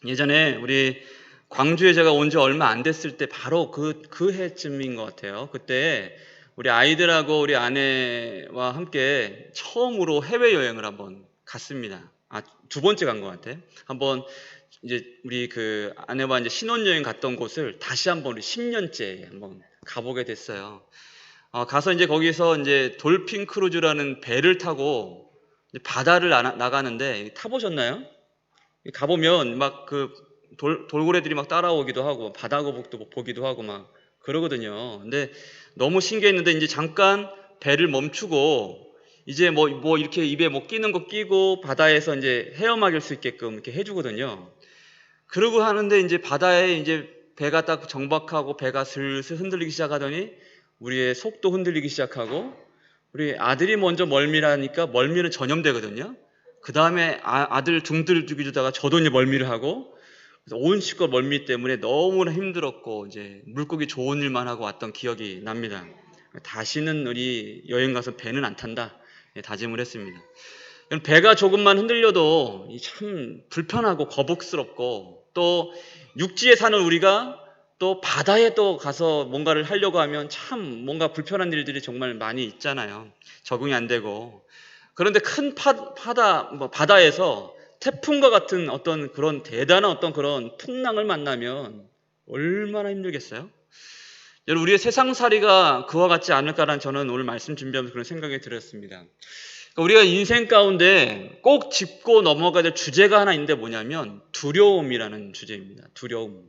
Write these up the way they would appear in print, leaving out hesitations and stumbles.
예전에 우리 광주에 제가 온 지 얼마 안 됐을 때 바로 그 해쯤인 것 같아요. 그때 우리 아이들하고 우리 아내와 함께 처음으로 해외여행을 한번 갔습니다. 두 번째 간 것 같아. 한번 이제 우리 그 아내와 이제 신혼여행 갔던 곳을 다시 한번 우리 10년째 한번 가보게 됐어요. 가서 이제 거기서 이제 돌핀 크루즈라는 배를 타고 이제 바다를 나가는데 타보셨나요? 가보면 막 돌고래들이 막 따라오기도 하고 바다거북도 보기도 하고 막 그러거든요. 근데 너무 신기했는데 이제 잠깐 배를 멈추고 이제 뭐 이렇게 입에 뭐 끼는 거 끼고 바다에서 이제 헤엄막일 수 있게끔 이렇게 해주거든요. 그러고 하는데 이제 바다에 이제 배가 딱 정박하고 배가 슬슬 흔들리기 시작하더니 우리의 속도 흔들리기 시작하고 우리 아들이 먼저 멀미를 하니까 멀미는 전염되거든요. 그 다음에 아들 둥들 죽이 주다가 저도 이제 멀미를 하고 그래서 온 식구 멀미 때문에 너무나 힘들었고 이제 물고기 좋은 일만 하고 왔던 기억이 납니다. 다시는 우리 여행 가서 배는 안 탄다 다짐을 했습니다. 배가 조금만 흔들려도 참 불편하고 거북스럽고 또 육지에 사는 우리가 또 바다에 또 가서 뭔가를 하려고 하면 참 뭔가 불편한 일들이 정말 많이 있잖아요. 적응이 안 되고. 그런데 큰 바다에서 태풍과 같은 어떤 그런 대단한 어떤 그런 풍랑을 만나면 얼마나 힘들겠어요? 여러분, 우리의 세상살이가 그와 같지 않을까라는 저는 오늘 말씀 준비하면서 그런 생각이 들었습니다. 우리가 인생 가운데 꼭 짚고 넘어가야 될 주제가 하나 있는데 뭐냐면 두려움이라는 주제입니다. 두려움.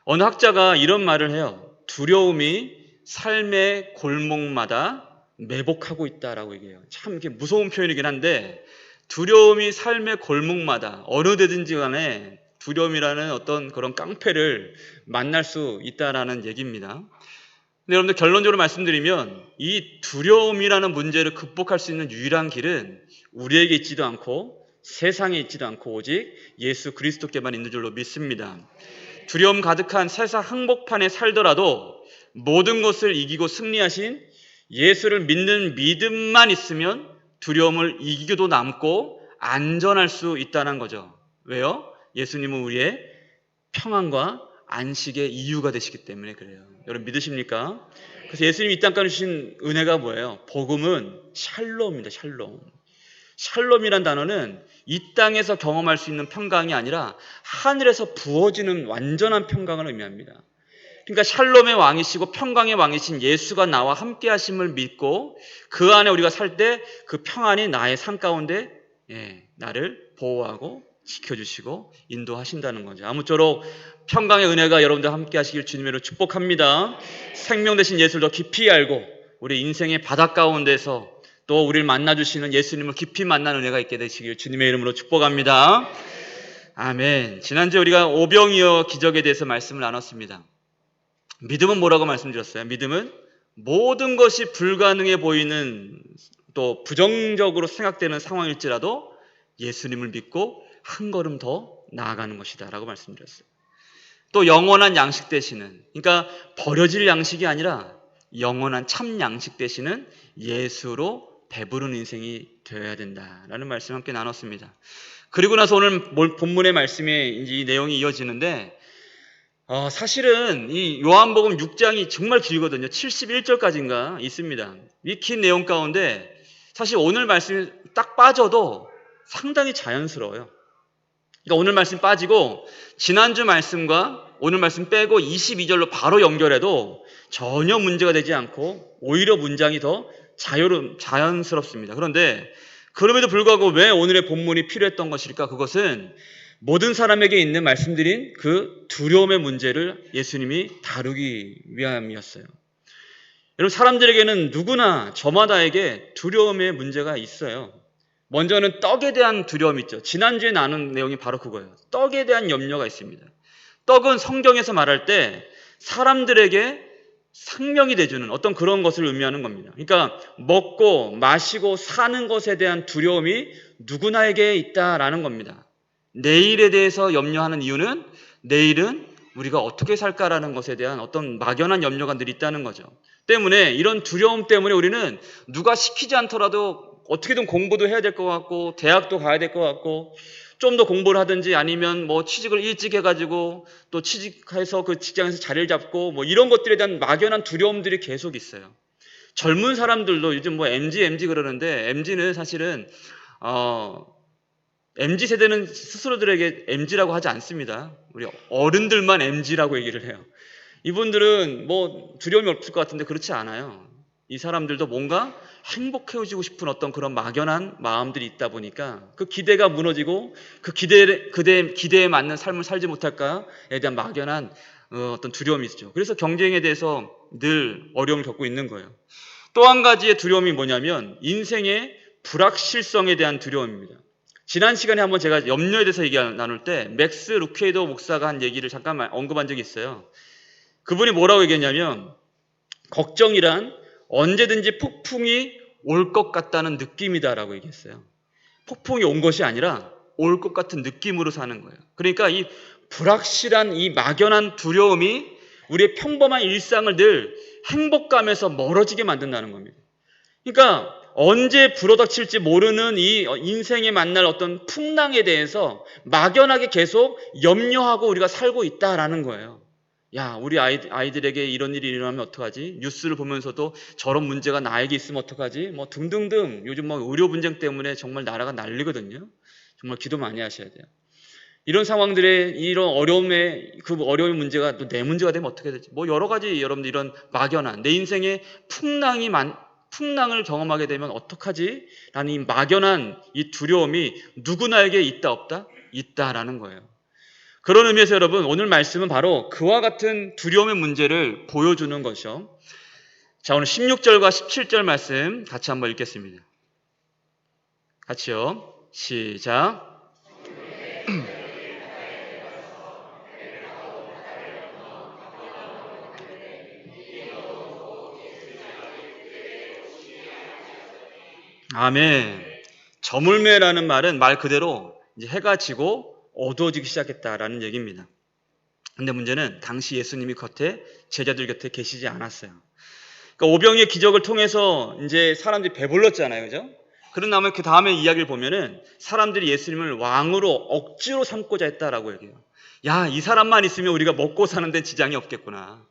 어느 학자가 이런 말을 해요. 두려움이 삶의 골목마다 매복하고 있다라고 얘기해요. 참 이게 무서운 표현이긴 한데 두려움이 삶의 골목마다 어느 데든지 간에 두려움이라는 어떤 그런 깡패를 만날 수 있다라는 얘기입니다. 근데 여러분들 결론적으로 말씀드리면 이 두려움이라는 문제를 극복할 수 있는 유일한 길은 우리에게 있지도 않고 세상에 있지도 않고 오직 예수 그리스도께만 있는 줄로 믿습니다. 두려움 가득한 세상 한복판에 살더라도 모든 것을 이기고 승리하신 예수를 믿는 믿음만 있으면 두려움을 이기고도 남고 안전할 수 있다는 거죠. 왜요? 예수님은 우리의 평안과 안식의 이유가 되시기 때문에 그래요. 여러분 믿으십니까? 그래서 예수님이 이 땅까지 주신 은혜가 뭐예요? 복음은 샬롬입니다. 샬롬. 샬롬이란 단어는 이 땅에서 경험할 수 있는 평강이 아니라 하늘에서 부어지는 완전한 평강을 의미합니다. 그러니까 샬롬의 왕이시고 평강의 왕이신 예수가 나와 함께 하심을 믿고 그 안에 우리가 살 때 그 평안이 나의 삶 가운데 나를 보호하고 지켜주시고 인도하신다는 거죠. 아무쪼록 평강의 은혜가 여러분들 함께 하시길 주님으로 축복합니다. 생명 되신 예수를 더 깊이 알고 우리 인생의 바닷 가운데서 또 우리를 만나주시는 예수님을 깊이 만나는 은혜가 있게 되시길 주님의 이름으로 축복합니다. 아멘. 지난주에 우리가 오병이어 기적에 대해서 말씀을 나눴습니다. 믿음은 뭐라고 말씀드렸어요? 믿음은 모든 것이 불가능해 보이는 또 부정적으로 생각되는 상황일지라도 예수님을 믿고 한 걸음 더 나아가는 것이다 라고 말씀드렸어요. 또 영원한 양식 되시는, 그러니까 버려질 양식이 아니라 영원한 참 양식 되시는 예수로 배부른 인생이 되어야 된다라는 말씀 함께 나눴습니다. 그리고 나서 오늘 본문의 말씀에 이제 이 내용이 이어지는데 사실은 이 요한복음 6장이 정말 길거든요. 71절까지인가 있습니다. 이 긴 내용 가운데 사실 오늘 말씀이 딱 빠져도 상당히 자연스러워요. 그러니까 오늘 말씀 빠지고 지난주 말씀과 오늘 말씀 빼고 22절로 바로 연결해도 전혀 문제가 되지 않고 오히려 문장이 더 자연스럽습니다. 그런데 그럼에도 불구하고 왜 오늘의 본문이 필요했던 것일까? 그것은 모든 사람에게 있는 말씀드린 그 두려움의 문제를 예수님이 다루기 위함이었어요. 여러분, 사람들에게는 누구나 저마다에게 두려움의 문제가 있어요. 먼저는 떡에 대한 두려움이 있죠. 지난주에 나눈 내용이 바로 그거예요. 떡에 대한 염려가 있습니다. 떡은 성경에서 말할 때 사람들에게 생명이 돼주는 어떤 그런 것을 의미하는 겁니다. 그러니까 먹고 마시고 사는 것에 대한 두려움이 누구나에게 있다라는 겁니다. 내일에 대해서 염려하는 이유는 내일은 우리가 어떻게 살까라는 것에 대한 어떤 막연한 염려가 늘 있다는 거죠. 때문에 이런 두려움 때문에 우리는 누가 시키지 않더라도 어떻게든 공부도 해야 될 것 같고 대학도 가야 될 것 같고 좀 더 공부를 하든지 아니면 뭐 취직을 일찍 해가지고 또 취직해서 그 직장에서 자리를 잡고 뭐 이런 것들에 대한 막연한 두려움들이 계속 있어요. 젊은 사람들도 요즘 뭐 MZ 그러는데 MZ는 사실은 MZ 세대는 스스로들에게 MZ라고 하지 않습니다. 우리 어른들만 MZ라고 얘기를 해요. 이분들은 뭐 두려움이 없을 것 같은데 그렇지 않아요. 이 사람들도 뭔가 행복해지고 싶은 어떤 그런 막연한 마음들이 있다 보니까 그 기대가 무너지고 그 기대에 맞는 삶을 살지 못할까에 대한 막연한 어떤 두려움이 있죠. 그래서 경쟁에 대해서 늘 어려움을 겪고 있는 거예요. 또 한 가지의 두려움이 뭐냐면 인생의 불확실성에 대한 두려움입니다. 지난 시간에 한번 제가 염려에 대해서 얘기 나눌 때 맥스 루케이더 목사가 한 얘기를 잠깐만 언급한 적이 있어요. 그분이 뭐라고 얘기했냐면 걱정이란 언제든지 폭풍이 올 것 같다는 느낌이다라고 얘기했어요. 폭풍이 온 것이 아니라 올 것 같은 느낌으로 사는 거예요. 그러니까 이 불확실한 이 막연한 두려움이 우리의 평범한 일상을 늘 행복감에서 멀어지게 만든다는 겁니다. 그러니까 언제 불어닥칠지 모르는 이 인생에 만날 어떤 풍랑에 대해서 막연하게 계속 염려하고 우리가 살고 있다라는 거예요. 야, 우리 아이들에게 이런 일이 일어나면 어떡하지? 뉴스를 보면서도 저런 문제가 나에게 있으면 어떡하지? 뭐 등등등. 요즘 뭐 의료 분쟁 때문에 정말 나라가 난리거든요. 정말 기도 많이 하셔야 돼요. 이런 상황들에 이런 어려움에 그 어려운 문제가 또 내 문제가 되면 어떻게 되지? 뭐 여러 가지 여러분들 이런 막연한 내 인생에 풍랑을 경험하게 되면 어떡하지? 라는 이 막연한 이 두려움이 누구나에게 있다 없다? 있다라는 거예요. 그런 의미에서 여러분 오늘 말씀은 바로 그와 같은 두려움의 문제를 보여주는 것이요. 자, 오늘 16절과 17절 말씀 같이 한번 읽겠습니다. 같이요. 시작. 아멘. 저물매라는 말은 말 그대로 이제 해가 지고 어두워지기 시작했다라는 얘기입니다. 근데 문제는 당시 예수님이 제자들 곁에 계시지 않았어요. 그러니까 오병이의 기적을 통해서 이제 사람들이 배불렀잖아요. 그죠? 그런 다음에 그 다음에 이야기를 보면은 사람들이 예수님을 왕으로 억지로 삼고자 했다라고 얘기해요. 야, 이 사람만 있으면 우리가 먹고 사는 데 지장이 없겠구나.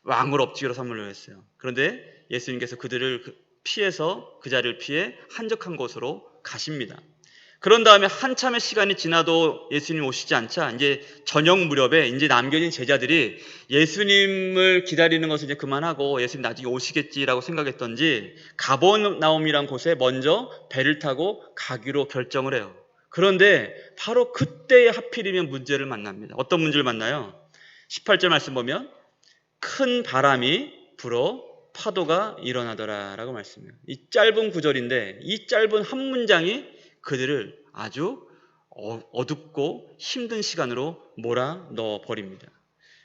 왕으로 억지로 삼으려고 했어요. 그런데 예수님께서 그들을 피해서 그 자리를 피해 한적한 곳으로 가십니다. 그런 다음에 한참의 시간이 지나도 예수님 오시지 않자 이제 저녁 무렵에 이제 남겨진 제자들이 예수님을 기다리는 것을 이제 그만하고 예수님 나중에 오시겠지라고 생각했던지 가버나움이란 곳에 먼저 배를 타고 가기로 결정을 해요. 그런데 바로 그때에 하필이면 문제를 만납니다. 어떤 문제를 만나요? 18절 말씀 보면 큰 바람이 불어 파도가 일어나더라라고 말씀해요. 이 짧은 구절인데 이 짧은 한 문장이 그들을 아주 어둡고 힘든 시간으로 몰아넣어 버립니다.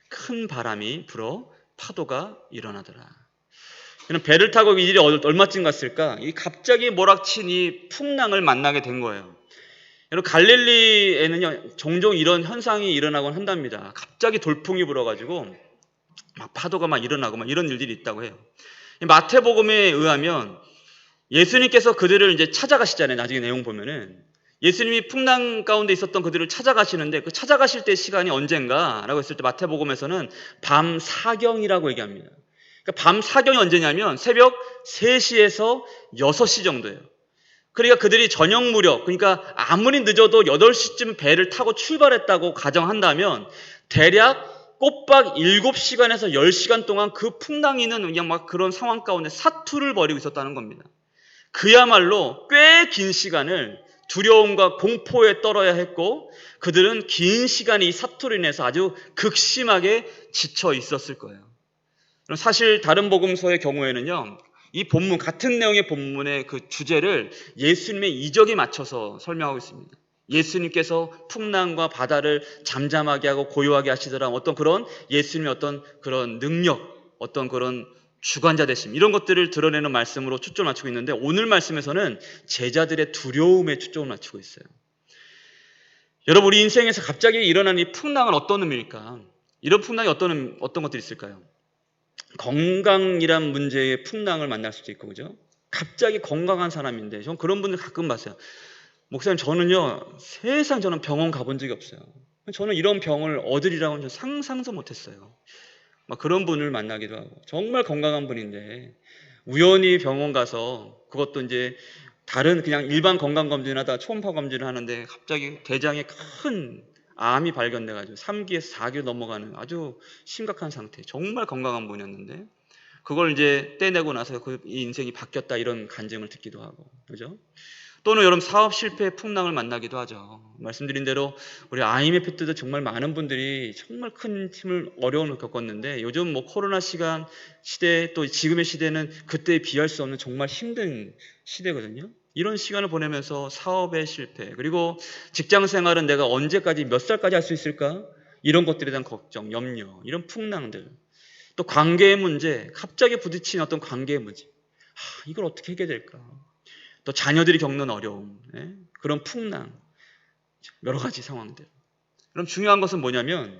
큰 바람이 불어 파도가 일어나더라. 배를 타고 이 일이 얼마쯤 갔을까? 이 갑자기 몰아친 이 풍랑을 만나게 된 거예요. 여러분 갈릴리에는요 종종 이런 현상이 일어나곤 한답니다. 갑자기 돌풍이 불어가지고 막 파도가 막 일어나고 막 이런 일들이 있다고 해요. 마태복음에 의하면 예수님께서 그들을 이제 찾아가시잖아요. 나중에 내용 보면은 예수님이 풍랑 가운데 있었던 그들을 찾아가시는데 그 찾아가실 때 시간이 언젠가라고 했을 때 마태복음에서는 밤 사경이라고 얘기합니다. 그러니까 밤 사경이 언제냐면 새벽 3시에서 6시 정도예요. 그러니까 그들이 저녁 무렵, 그러니까 아무리 늦어도 8시쯤 배를 타고 출발했다고 가정한다면 대략 꼬박 7시간에서 10시간 동안 그 풍랑이는 그냥 막 그런 상황 가운데 사투를 벌이고 있었다는 겁니다. 그야말로 꽤 긴 시간을 두려움과 공포에 떨어야 했고 그들은 긴 시간이 이 사투로 인해서 아주 극심하게 지쳐 있었을 거예요. 사실 다른 복음서의 경우에는요. 이 본문, 같은 내용의 본문의 그 주제를 예수님의 이적에 맞춰서 설명하고 있습니다. 예수님께서 풍랑과 바다를 잠잠하게 하고 고요하게 하시더라. 어떤 그런 예수님의 어떤 그런 능력, 어떤 그런 주관자 되심, 이런 것들을 드러내는 말씀으로 초점을 맞추고 있는데 오늘 말씀에서는 제자들의 두려움에 초점을 맞추고 있어요. 여러분, 우리 인생에서 갑자기 일어나는 이 풍랑은 어떤 의미일까? 이런 풍랑이 어떤 것들이 있을까요? 건강이란 문제의 풍랑을 만날 수도 있고, 그죠? 갑자기 건강한 사람인데, 전 그런 분들 가끔 봤어요. 목사님, 저는요, 세상 저는 병원 가본 적이 없어요. 저는 이런 병을 얻으리라고는 상상도 못했어요. 막 그런 분을 만나기도 하고, 정말 건강한 분인데, 우연히 병원 가서, 그것도 이제 다른 그냥 일반 건강검진하다가 초음파 검진을 하는데, 갑자기 대장에 큰 암이 발견돼가지고 3기에서 4기로 넘어가는 아주 심각한 상태, 정말 건강한 분이었는데, 그걸 이제 떼내고 나서 이 인생이 바뀌었다, 이런 간증을 듣기도 하고, 그죠? 또는 여러분, 사업 실패의 풍랑을 만나기도 하죠. 말씀드린 대로 우리 IMF 때도 정말 많은 분들이 정말 큰 어려움을 겪었는데, 요즘 뭐 코로나 시대, 또 지금의 시대는 그때에 비할 수 없는 정말 힘든 시대거든요. 이런 시간을 보내면서 사업의 실패, 그리고 직장 생활은 내가 언제까지, 몇 살까지 할 수 있을까, 이런 것들에 대한 걱정, 염려, 이런 풍랑들, 또 관계의 문제, 갑자기 부딪힌 어떤 관계의 문제, 이걸 어떻게 해결될까, 또 자녀들이 겪는 어려움, 그런 풍랑, 여러 가지 상황들. 그럼 중요한 것은 뭐냐면,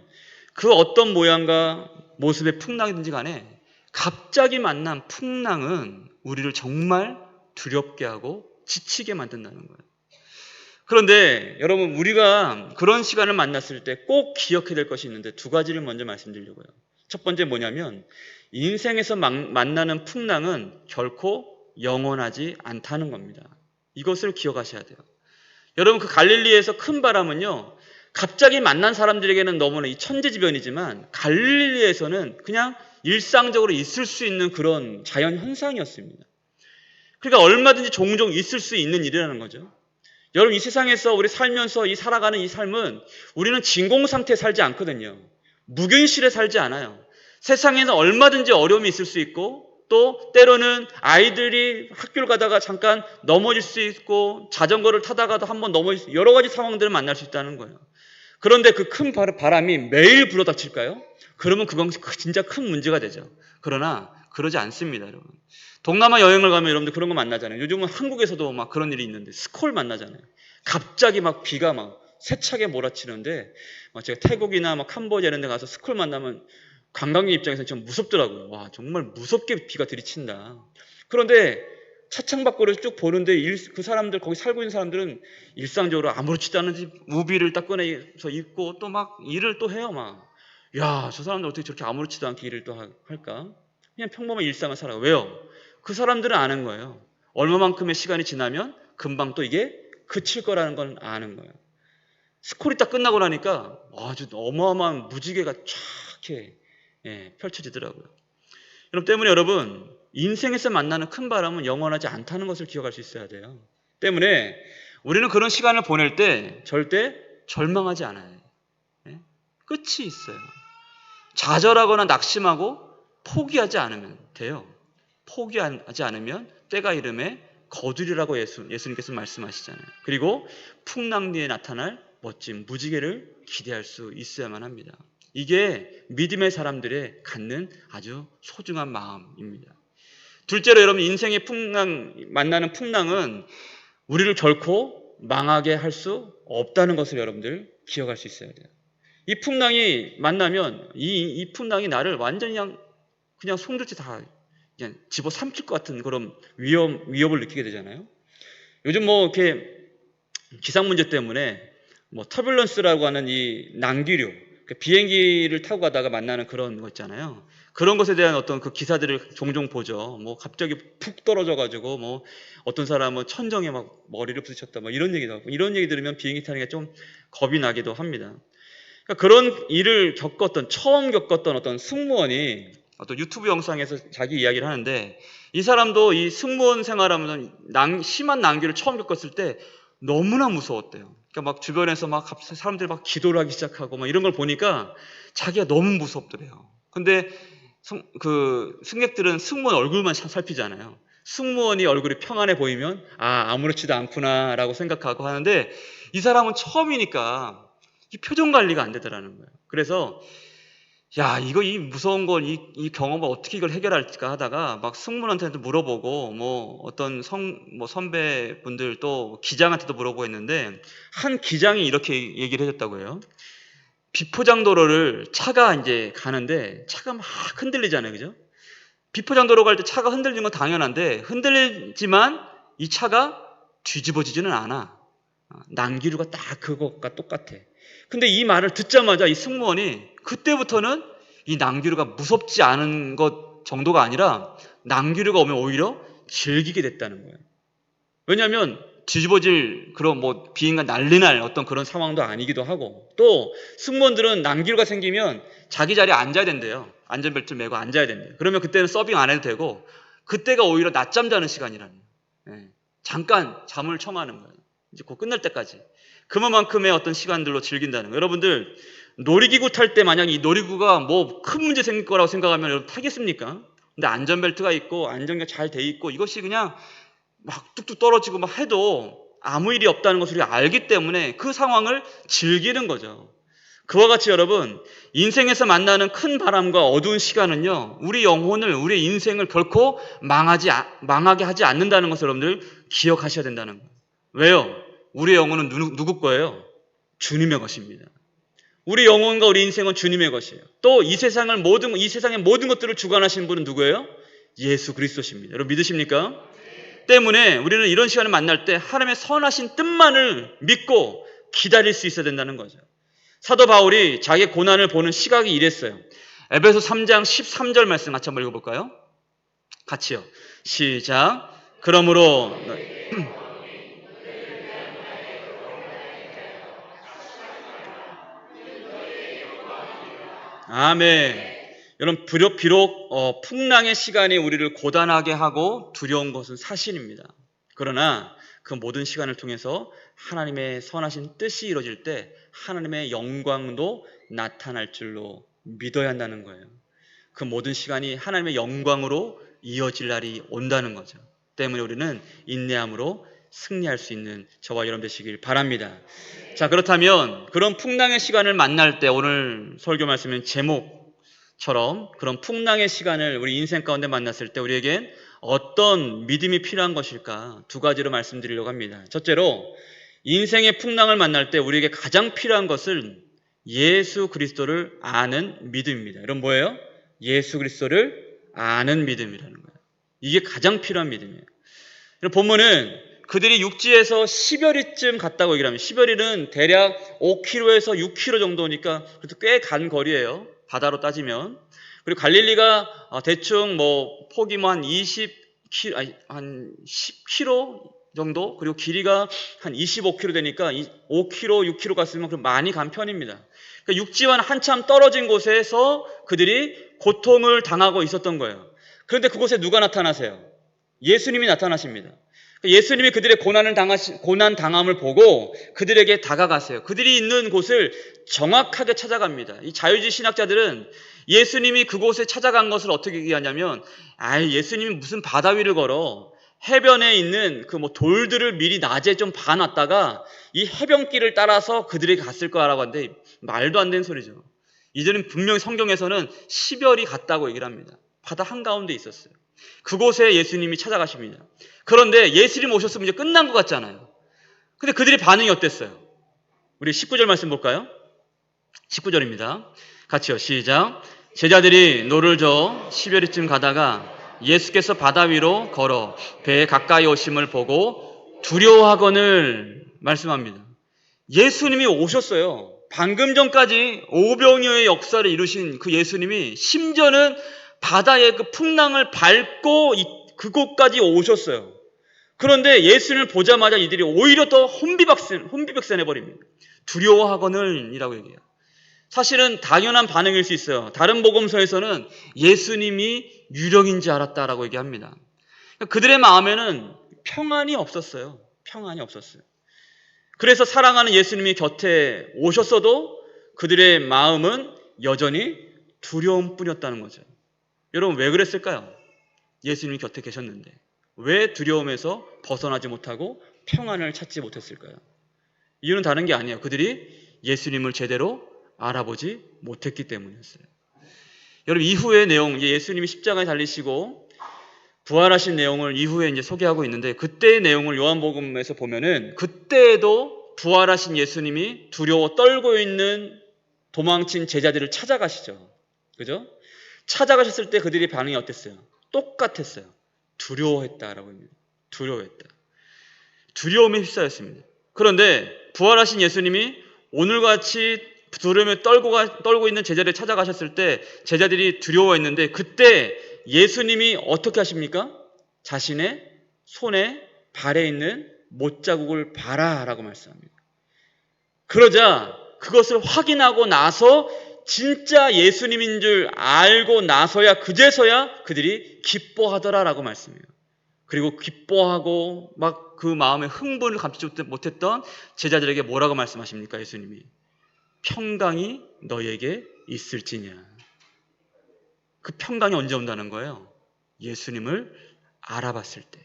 그 어떤 모양과 모습의 풍랑이든지 간에 갑자기 만난 풍랑은 우리를 정말 두렵게 하고 지치게 만든다는 거예요. 그런데 여러분, 우리가 그런 시간을 만났을 때 꼭 기억해야 될 것이 있는데, 두 가지를 먼저 말씀드리려고요. 첫 번째 뭐냐면, 인생에서 만나는 풍랑은 결코 영원하지 않다는 겁니다. 이것을 기억하셔야 돼요. 여러분, 그 갈릴리에서 큰 바람은요, 갑자기 만난 사람들에게는 너무나 이 천재지변이지만, 갈릴리에서는 그냥 일상적으로 있을 수 있는 그런 자연 현상이었습니다. 그러니까 얼마든지 종종 있을 수 있는 일이라는 거죠. 여러분, 이 세상에서 우리 살면서 살아가는 이 삶은 우리는 진공 상태에 살지 않거든요. 무균실에 살지 않아요. 세상에는 얼마든지 어려움이 있을 수 있고, 또 때로는 아이들이 학교를 가다가 잠깐 넘어질 수 있고, 자전거를 타다가도 한번 넘어질 수 있고, 여러 가지 상황들을 만날 수 있다는 거예요. 그런데 그 큰 바람이 매일 불어닥칠까요? 그러면 그건 진짜 큰 문제가 되죠. 그러나 그러지 않습니다, 여러분. 동남아 여행을 가면 여러분들 그런 거 만나잖아요. 요즘은 한국에서도 막 그런 일이 있는데, 스콜 만나잖아요. 갑자기 막 비가 막 세차게 몰아치는데, 막 제가 태국이나 막 캄보디아 이런 데 가서 스콜 만나면 관광객 입장에서는 좀 무섭더라고요. 와, 정말 무섭게 비가 들이친다. 그런데 차창 밖으로 쭉 보는데 그 사람들, 거기 살고 있는 사람들은 일상적으로 아무렇지도 않은지 우비를 딱 꺼내서 입고 또 막 일을 또 해요. 막, 야, 저 사람들 어떻게 저렇게 아무렇지도 않게 일을 또 할까? 그냥 평범한 일상을 살아. 왜요? 그 사람들은 아는 거예요. 얼마만큼의 시간이 지나면 금방 또 이게 그칠 거라는 건 아는 거예요. 스콜이 딱 끝나고 나니까 아주 어마어마한 무지개가 쫙 이렇게 펼쳐지더라고요. 여러분, 때문에 여러분, 인생에서 만나는 큰 바람은 영원하지 않다는 것을 기억할 수 있어야 돼요. 때문에 우리는 그런 시간을 보낼 때 절대 절망하지 않아요. 끝이 있어요. 좌절하거나 낙심하고 포기하지 않으면 돼요. 포기하지 않으면 때가 이름에 거두리라고 예수님께서 말씀하시잖아요. 그리고 풍랑 뒤에 나타날 멋진 무지개를 기대할 수 있어야만 합니다. 이게 믿음의 사람들의 갖는 아주 소중한 마음입니다. 둘째로 여러분, 인생의 만나는 풍랑은 우리를 결코 망하게 할 수 없다는 것을 여러분들 기억할 수 있어야 돼요. 이 풍랑이 만나면 이 풍랑이 나를 완전히 그냥 송두치 다 그냥 집어삼킬 것 같은 그런 위협을 느끼게 되잖아요. 요즘 뭐 이렇게 기상 문제 때문에 뭐 터뷸런스라고 하는 이 난기류, 비행기를 타고 가다가 만나는 그런 거 있잖아요. 그런 것에 대한 어떤 그 기사들을 종종 보죠. 뭐 갑자기 푹 떨어져가지고 뭐 어떤 사람은 천정에 막 머리를 부딪혔다, 뭐 이런 얘기도 하고, 이런 얘기 들으면 비행기 타는 게 좀 겁이 나기도 합니다. 그러니까 그런 일을 처음 겪었던 어떤 승무원이 어떤 유튜브 영상에서 자기 이야기를 하는데, 이 사람도 이 승무원 생활하면서 심한 난기를 처음 겪었을 때 너무나 무서웠대요. 그러니까 막 주변에서 막 사람들이 막 기도를 하기 시작하고 막 이런 걸 보니까 자기가 너무 무섭더래요. 근데 그 승객들은 승무원 얼굴만 살피잖아요. 승무원이 얼굴이 평안해 보이면 아무렇지도 않구나라고 생각하고 하는데, 이 사람은 처음이니까 이 표정 관리가 안 되더라는 거예요. 그래서 이 무서운 걸, 이 경험을 어떻게 이걸 해결할까 하다가 막 승무원한테도 물어보고, 뭐 어떤 선배분들 또 기장한테도 물어보고 했는데, 한 기장이 이렇게 얘기를 해줬다고 해요. 비포장도로를 차가 이제 가는데 차가 막 흔들리잖아요. 그죠? 비포장도로 갈 때 차가 흔들리는 건 당연한데, 흔들리지만 이 차가 뒤집어지지는 않아. 난기류가 딱 그것과 똑같아. 근데 이 말을 듣자마자 이 승무원이 그때부터는 이 난기류가 무섭지 않은 것 정도가 아니라 난기류가 오면 오히려 즐기게 됐다는 거예요. 왜냐하면 뒤집어질 그런 뭐 비인간 난리 날 어떤 그런 상황도 아니기도 하고, 또 승무원들은 난기류가 생기면 자기 자리에 앉아야 된대요. 안전벨트 매고 앉아야 된대요. 그러면 그때는 서빙 안 해도 되고, 그때가 오히려 낮잠 자는 시간이라는 거예요. 잠깐 잠을 청하는 거예요. 이제 곧 끝날 때까지. 그만큼의 어떤 시간들로 즐긴다는 거예요. 여러분들 놀이기구 탈 때 만약 이 놀이기구가 뭐 큰 문제 생길 거라고 생각하면 여러분 타겠습니까? 근데 안전벨트가 있고 안전기가 잘 돼 있고 이것이 그냥 막 뚝뚝 떨어지고 막 해도 아무 일이 없다는 것을 우리가 알기 때문에 그 상황을 즐기는 거죠. 그와 같이 여러분, 인생에서 만나는 큰 바람과 어두운 시간은요, 우리 영혼을, 우리 인생을 결코 망하게 하지 않는다는 것을 여러분들 기억하셔야 된다는 거예요. 왜요? 우리 영혼은 누구 거예요? 주님의 것입니다. 우리 영혼과 우리 인생은 주님의 것이에요. 또 이 세상의 모든 것들을 주관하시는 분은 누구예요? 예수 그리스도십니다. 여러분 믿으십니까? 때문에 우리는 이런 시간을 만날 때 하나님의 선하신 뜻만을 믿고 기다릴 수 있어야 된다는 거죠. 사도 바울이 자기의 고난을 보는 시각이 이랬어요. 에베소 3장 13절 말씀 같이 한번 읽어볼까요? 같이요. 시작. 그러므로 아멘. 여러분 비록 풍랑의 시간이 우리를 고단하게 하고 두려운 것은 사실입니다. 그러나 그 모든 시간을 통해서 하나님의 선하신 뜻이 이루어질 때 하나님의 영광도 나타날 줄로 믿어야 한다는 거예요. 그 모든 시간이 하나님의 영광으로 이어질 날이 온다는 거죠. 때문에 우리는 인내함으로 승리할 수 있는 저와 여러분 되시길 바랍니다. 자, 그렇다면 그런 풍랑의 시간을 만날 때 오늘 설교 말씀은 제목처럼 그런 풍랑의 시간을 우리 인생 가운데 만났을 때 우리에겐 어떤 믿음이 필요한 것일까? 두 가지로 말씀드리려고 합니다. 첫째로 인생의 풍랑을 만날 때 우리에게 가장 필요한 것은 예수 그리스도를 아는 믿음입니다. 여러분 뭐예요? 예수 그리스도를 아는 믿음이라는 거예요. 이게 가장 필요한 믿음이에요. 본문은 그들이 육지에서 10여리쯤 갔다고 얘기를 합니다. 10여리는 대략 5km에서 6km 정도니까 그래도 꽤 간 거리예요. 바다로 따지면. 그리고 갈릴리가 대충 뭐 폭이 뭐 한 10km 정도, 그리고 길이가 한 25km 되니까 5km, 6km 갔으면 그럼 많이 간 편입니다. 그러니까 육지와는 한참 떨어진 곳에서 그들이 고통을 당하고 있었던 거예요. 그런데 그곳에 누가 나타나세요? 예수님이 나타나십니다. 예수님이 그들의 고난 당함을 보고 그들에게 다가가세요. 그들이 있는 곳을 정확하게 찾아갑니다. 이 자유주의 신학자들은 예수님이 그곳에 찾아간 것을 어떻게 얘기하냐면, 예수님이 무슨 바다 위를 걸어 해변에 있는 그 뭐 돌들을 미리 낮에 좀 봐놨다가 이 해변길을 따라서 그들이 갔을 거라고 하는데 말도 안 되는 소리죠. 이들은 분명히 성경에서는 10열이 갔다고 얘기를 합니다. 바다 한가운데 있었어요. 그곳에 예수님이 찾아가십니다. 그런데 예수님 오셨으면 이제 끝난 것 같잖아요. 근데 그들의 반응이 어땠어요? 우리 19절 말씀 볼까요? 19절입니다. 같이요. 시작. 제자들이 노를 저어 10여리쯤 가다가 예수께서 바다 위로 걸어 배에 가까이 오심을 보고 두려워하거늘 말씀합니다. 예수님이 오셨어요. 방금 전까지 오병이어의 역사를 이루신 그 예수님이 심지어는 바다의 그 풍랑을 밟고 그곳까지 오셨어요. 그런데 예수님을 보자마자 이들이 오히려 더 혼비백산해버립니다. 두려워하거늘 이라고 얘기해요. 사실은 당연한 반응일 수 있어요. 다른 복음서에서는 예수님이 유령인지 알았다라고 얘기합니다. 그들의 마음에는 평안이 없었어요. 평안이 없었어요. 그래서 사랑하는 예수님이 곁에 오셨어도 그들의 마음은 여전히 두려움뿐이었다는 거죠. 여러분 왜 그랬을까요? 예수님이 곁에 계셨는데 왜 두려움에서 벗어나지 못하고 평안을 찾지 못했을까요? 이유는 다른 게 아니에요. 그들이 예수님을 제대로 알아보지 못했기 때문이었어요. 여러분 이후의 내용, 예수님이 십자가에 달리시고 부활하신 내용을 이후에 이제 소개하고 있는데, 그때의 내용을 요한복음에서 보면은 그때에도 부활하신 예수님이 두려워 떨고 있는 도망친 제자들을 찾아가시죠. 그죠? 찾아가셨을 때 그들의 반응이 어땠어요? 똑같았어요. 두려워했다라고 합니다. 두려워했다. 두려움에 휩싸였습니다. 그런데 부활하신 예수님이 오늘같이 두려움에 떨고 있는 제자들을 찾아가셨을 때 제자들이 두려워했는데 그때 예수님이 어떻게 하십니까? 자신의 손에 발에 있는 못자국을 봐라 라고 말씀합니다. 그러자 그것을 확인하고 나서 진짜 예수님인 줄 알고 나서야 그제서야 그들이 기뻐하더라 라고 말씀해요. 그리고 기뻐하고 막 그 마음에 흥분을 감추지 못했던 제자들에게 뭐라고 말씀하십니까? 예수님이 평강이 너에게 있을지냐. 그 평강이 언제 온다는 거예요? 예수님을 알아봤을 때,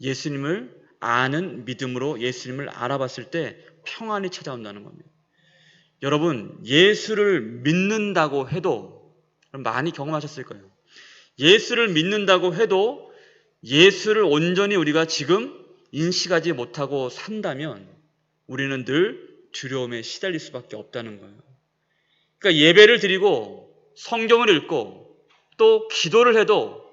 예수님을 아는 믿음으로 예수님을 알아봤을 때 평안이 찾아온다는 겁니다. 여러분, 예수를 믿는다고 해도 많이 경험하셨을 거예요. 예수를 믿는다고 해도 예수를 온전히 우리가 지금 인식하지 못하고 산다면 우리는 늘 두려움에 시달릴 수밖에 없다는 거예요. 그러니까 예배를 드리고 성경을 읽고 또 기도를 해도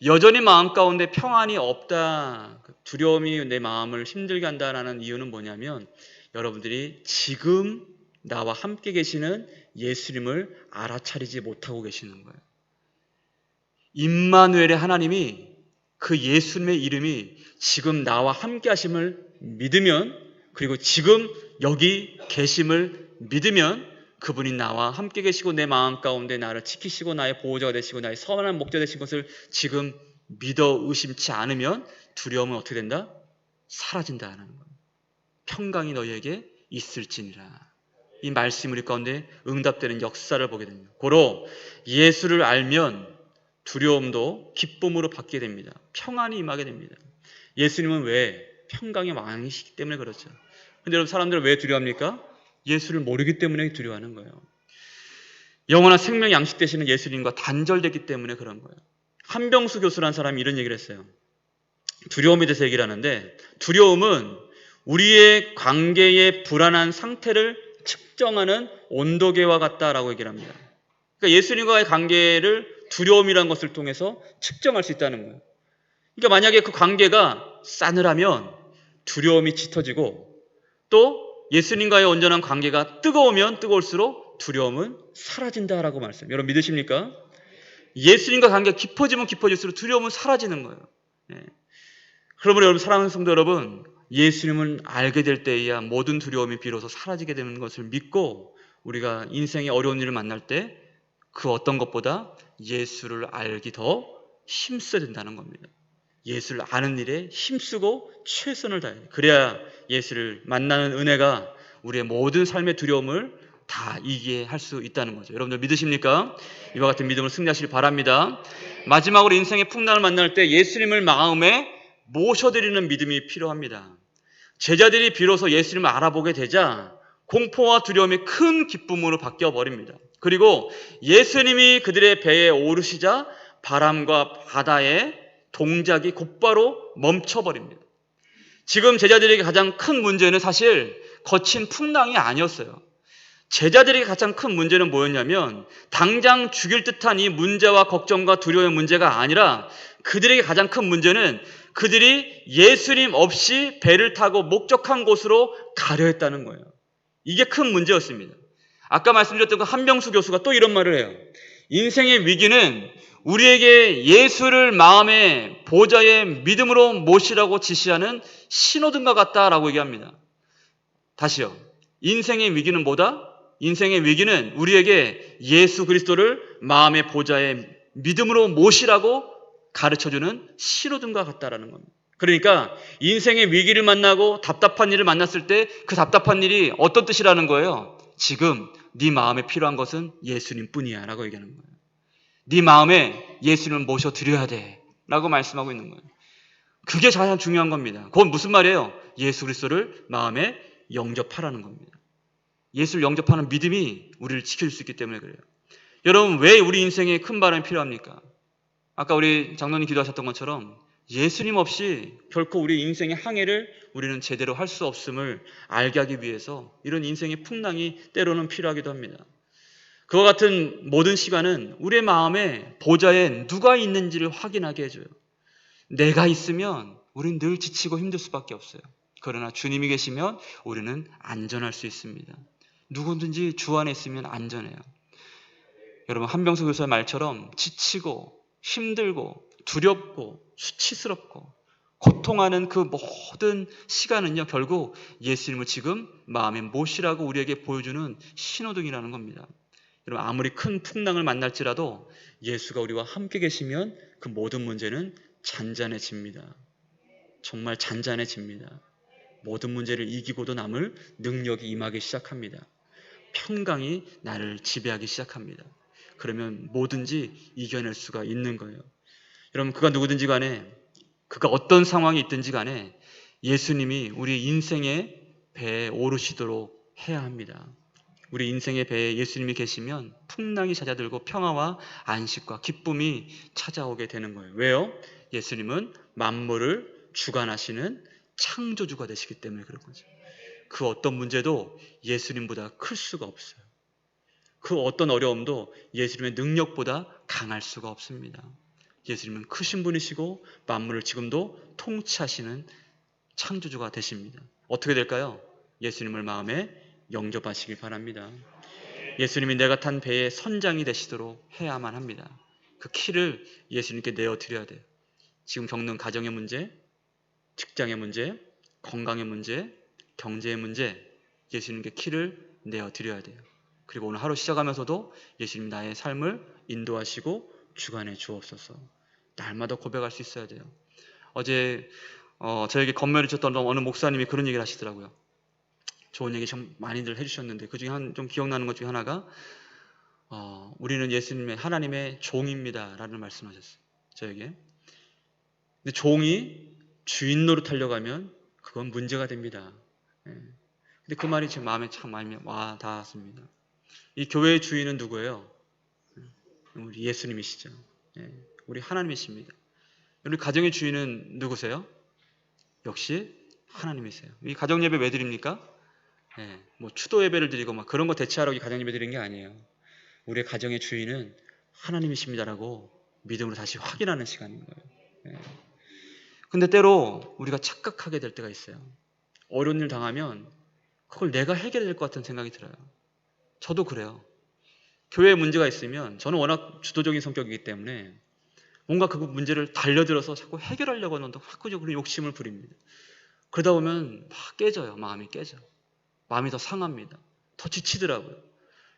여전히 마음 가운데 평안이 없다, 두려움이 내 마음을 힘들게 한다는 이유는 뭐냐면 여러분들이 지금 나와 함께 계시는 예수님을 알아차리지 못하고 계시는 거예요. 임마누엘의 하나님이 그 예수님의 이름이 지금 나와 함께 하심을 믿으면, 그리고 지금 여기 계심을 믿으면 그분이 나와 함께 계시고 내 마음 가운데 나를 지키시고 나의 보호자가 되시고 나의 선한 목자 되신 것을 지금 믿어 의심치 않으면 두려움은 어떻게 된다? 사라진다는 거예요. 평강이 너희에게 있을지니라. 이 말씀이 우리 가운데 응답되는 역사를 보게 됩니다. 고로 예수를 알면 두려움도 기쁨으로 바뀌게 됩니다. 평안이 임하게 됩니다. 예수님은 왜? 평강의 왕이시기 때문에 그렇죠. 근데 여러분, 사람들은 왜 두려워합니까? 예수를 모르기 때문에 두려워하는 거예요. 영원한 생명 양식 되시는 예수님과 단절됐기 때문에 그런 거예요. 한병수 교수라는 사람이 이런 얘기를 했어요. 두려움에 대해서 얘기를 하는데, 두려움은 우리의 관계의 불안한 상태를 측정하는 온도계와 같다라고 얘기를 합니다. 그러니까 예수님과의 관계를 두려움이라는 것을 통해서 측정할 수 있다는 거예요. 그러니까 만약에 그 관계가 싸늘하면 두려움이 짙어지고, 또 예수님과의 온전한 관계가 뜨거우면 뜨거울수록 두려움은 사라진다라고 말씀해요. 여러분 믿으십니까? 예수님과 관계가 깊어지면 깊어질수록 두려움은 사라지는 거예요. 그러므로 여러분, 사랑하는 성도 여러분, 예수님을 알게 될 때에야 모든 두려움이 비로소 사라지게 되는 것을 믿고 우리가 인생의 어려운 일을 만날 때 그 어떤 것보다 예수를 알기 더 힘써야 된다는 겁니다. 예수를 아는 일에 힘쓰고 최선을 다해야 돼요. 그래야 예수를 만나는 은혜가 우리의 모든 삶의 두려움을 다 이기게 할 수 있다는 거죠. 여러분들 믿으십니까? 이와 같은 믿음을 승리하시길 바랍니다. 마지막으로 인생의 풍랑을 만날 때 예수님을 마음에 모셔드리는 믿음이 필요합니다. 제자들이 비로소 예수님을 알아보게 되자 공포와 두려움이 큰 기쁨으로 바뀌어버립니다. 그리고 예수님이 그들의 배에 오르시자 바람과 바다의 동작이 곧바로 멈춰버립니다. 지금 제자들에게 가장 큰 문제는 사실 거친 풍랑이 아니었어요. 제자들에게 가장 큰 문제는 뭐였냐면 당장 죽일 듯한 이 문제와 걱정과 두려움의 문제가 아니라 그들에게 가장 큰 문제는 그들이 예수님 없이 배를 타고 목적한 곳으로 가려 했다는 거예요. 이게 큰 문제였습니다. 아까 말씀드렸던 그 한병수 교수가 또 이런 말을 해요. 인생의 위기는 우리에게 예수를 마음의 보좌의 믿음으로 모시라고 지시하는 신호등과 같다라고 얘기합니다. 다시요. 인생의 위기는 뭐다? 인생의 위기는 우리에게 예수 그리스도를 마음의 보좌의 믿음으로 모시라고 가르쳐주는 신호등과 같다라는 겁니다. 그러니까 인생의 위기를 만나고 답답한 일을 만났을 때 그 답답한 일이 어떤 뜻이라는 거예요? 지금 네 마음에 필요한 것은 예수님뿐이야 라고 얘기하는 거예요. 네 마음에 예수님을 모셔드려야 돼 라고 말씀하고 있는 거예요. 그게 가장 중요한 겁니다. 그건 무슨 말이에요? 예수 그리스도를 마음에 영접하라는 겁니다. 예수를 영접하는 믿음이 우리를 지켜줄 수 있기 때문에 그래요. 여러분, 왜 우리 인생에 큰 바람이 필요합니까? 아까 우리 장로님 기도하셨던 것처럼 예수님 없이 결코 우리 인생의 항해를 우리는 제대로 할 수 없음을 알게 하기 위해서 이런 인생의 풍랑이 때로는 필요하기도 합니다. 그와 같은 모든 시간은 우리의 마음에 보좌에 누가 있는지를 확인하게 해줘요. 내가 있으면 우린 늘 지치고 힘들 수밖에 없어요. 그러나 주님이 계시면 우리는 안전할 수 있습니다. 누구든지 주 안에 있으면 안전해요. 여러분, 한병수 교수의 말처럼 지치고 힘들고 두렵고 수치스럽고 고통하는 그 모든 시간은요, 결국 예수님을 지금 마음에 모시라고 우리에게 보여주는 신호등이라는 겁니다. 여러분, 아무리 큰 풍랑을 만날지라도 예수가 우리와 함께 계시면 그 모든 문제는 잔잔해집니다. 정말 잔잔해집니다. 모든 문제를 이기고도 남을 능력이 임하기 시작합니다. 평강이 나를 지배하기 시작합니다. 그러면 뭐든지 이겨낼 수가 있는 거예요. 여러분, 그가 누구든지 간에, 그가 어떤 상황이 있든지 간에 예수님이 우리 인생의 배에 오르시도록 해야 합니다. 우리 인생의 배에 예수님이 계시면 풍랑이 잦아들고 평화와 안식과 기쁨이 찾아오게 되는 거예요. 왜요? 예수님은 만물을 주관하시는 창조주가 되시기 때문에 그런 거죠. 그 어떤 문제도 예수님보다 클 수가 없어요. 그 어떤 어려움도 예수님의 능력보다 강할 수가 없습니다. 예수님은 크신 분이시고 만물을 지금도 통치하시는 창조주가 되십니다. 어떻게 될까요? 예수님을 마음에 영접하시길 바랍니다. 예수님이 내가 탄 배의 선장이 되시도록 해야만 합니다. 그 키를 예수님께 내어드려야 돼요. 지금 겪는 가정의 문제, 직장의 문제, 건강의 문제, 경제의 문제, 예수님께 키를 내어드려야 돼요. 그리고 오늘 하루 시작하면서도 예수님 나의 삶을 인도하시고 주관해 주옵소서. 날마다 고백할 수 있어야 돼요. 어제 저에게 건면을 주셨던 어느 목사님이 그런 얘기를 하시더라고요. 좋은 얘기 참 많이들 해주셨는데 그 중에 좀 기억나는 것 중에 하나가 우리는 예수님의 하나님의 종입니다 라는 말씀하셨어요. 저에게. 근데 종이 주인 노릇하려고 하면 그건 문제가 됩니다. 근데 그 말이 제 마음에 참 많이 와 닿았습니다. 이 교회의 주인은 누구예요? 우리 예수님이시죠. 우리 하나님이십니다. 우리 가정의 주인은 누구세요? 역시 하나님이세요. 이 가정 예배 왜 드립니까? 뭐 추도 예배를 드리고 막 그런 거 대체하라고 이 가정 예배 드리는 게 아니에요. 우리의 가정의 주인은 하나님이십니다라고 믿음으로 다시 확인하는 시간인 거예요. 근데 때로 우리가 착각하게 될 때가 있어요. 어려운 일 당하면 그걸 내가 해결해야 될 것 같은 생각이 들어요. 저도 그래요. 교회에 문제가 있으면 저는 워낙 주도적인 성격이기 때문에 뭔가 그 문제를 달려들어서 자꾸 해결하려고 하는 자꾸 그런 욕심을 부립니다. 그러다 보면 막 깨져요. 마음이 깨져. 마음이 더 상합니다. 더 지치더라고요.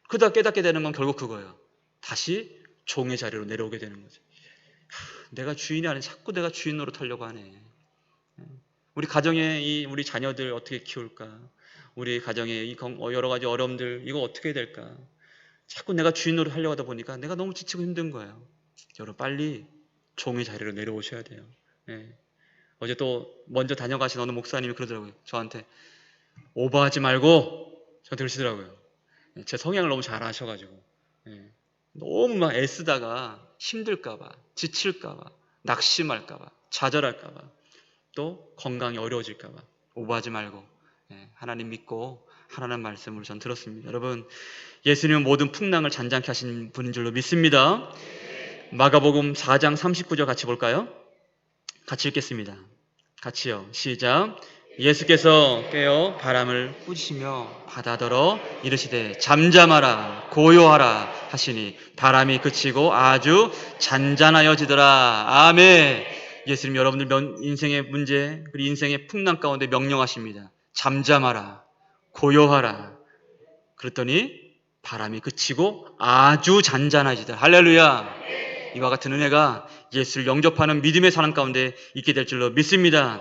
그러다 깨닫게 되는 건 결국 그거예요. 다시 종의 자리로 내려오게 되는 거죠. 내가 주인이 아니라 자꾸 내가 주인 노릇하려고 하네. 우리 가정의 우리 자녀들 어떻게 키울까? 우리 가정의 여러 가지 어려움들 이거 어떻게 해야 될까? 자꾸 내가 주인 노릇 하려고 하다 보니까 내가 너무 지치고 힘든 거예요. 여러분 빨리 종의 자리로 내려오셔야 돼요. 어제 또 먼저 다녀가신 어느 목사님이 그러더라고요. 저한테 오버하지 말고 저한테 그러시더라고요. 제 성향을 너무 잘 아셔가지고 너무 막 애쓰다가 힘들까봐 지칠까봐 낙심할까봐 좌절할까봐 또 건강이 어려워질까봐 오버하지 말고 하나님 믿고 하라는 말씀을 전 들었습니다. 여러분 예수님은 모든 풍랑을 잔잔케 하신 분인 줄로 믿습니다. 마가복음 4장 39절 같이 볼까요? 같이 읽겠습니다. 같이요. 시작. 예수께서 깨어 바람을 꾸짖으시며 바다더러 이르시되 잠잠하라 고요하라 하시니 바람이 그치고 아주 잔잔하여지더라. 아멘. 예수님 여러분들 인생의 문제 그리고 인생의 풍랑 가운데 명령하십니다. 잠잠하라 고요하라. 그랬더니 바람이 그치고 아주 잔잔해지더라. 할렐루야. 이와 같은 은혜가 예수를 영접하는 믿음의 사람 가운데 있게 될 줄로 믿습니다.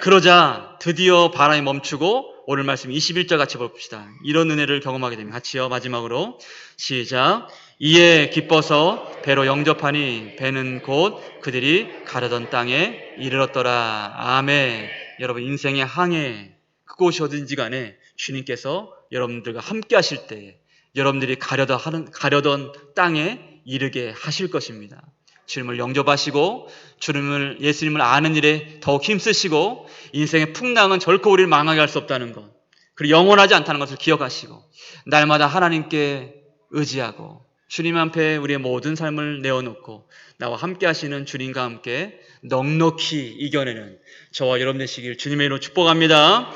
그러자 드디어 바람이 멈추고 오늘 말씀 21절 같이 봅시다. 이런 은혜를 경험하게 됩니다. 같이요. 마지막으로 시작. 이에 기뻐서 배로 영접하니 배는 곧 그들이 가려던 땅에 이르렀더라. 아멘. 여러분 인생의 항해 그곳이 어딘지 간에 주님께서 여러분들과 함께 하실 때 여러분들이 가려던 땅에 이르게 하실 것입니다. 주님을 영접하시고 예수님을 아는 일에 더욱 힘쓰시고 인생의 풍랑은 결코 우리를 망하게 할 수 없다는 것 그리고 영원하지 않다는 것을 기억하시고 날마다 하나님께 의지하고 주님 앞에 우리의 모든 삶을 내어놓고 나와 함께 하시는 주님과 함께 넉넉히 이겨내는 저와 여러분 되시길 주님의 이름으로 축복합니다.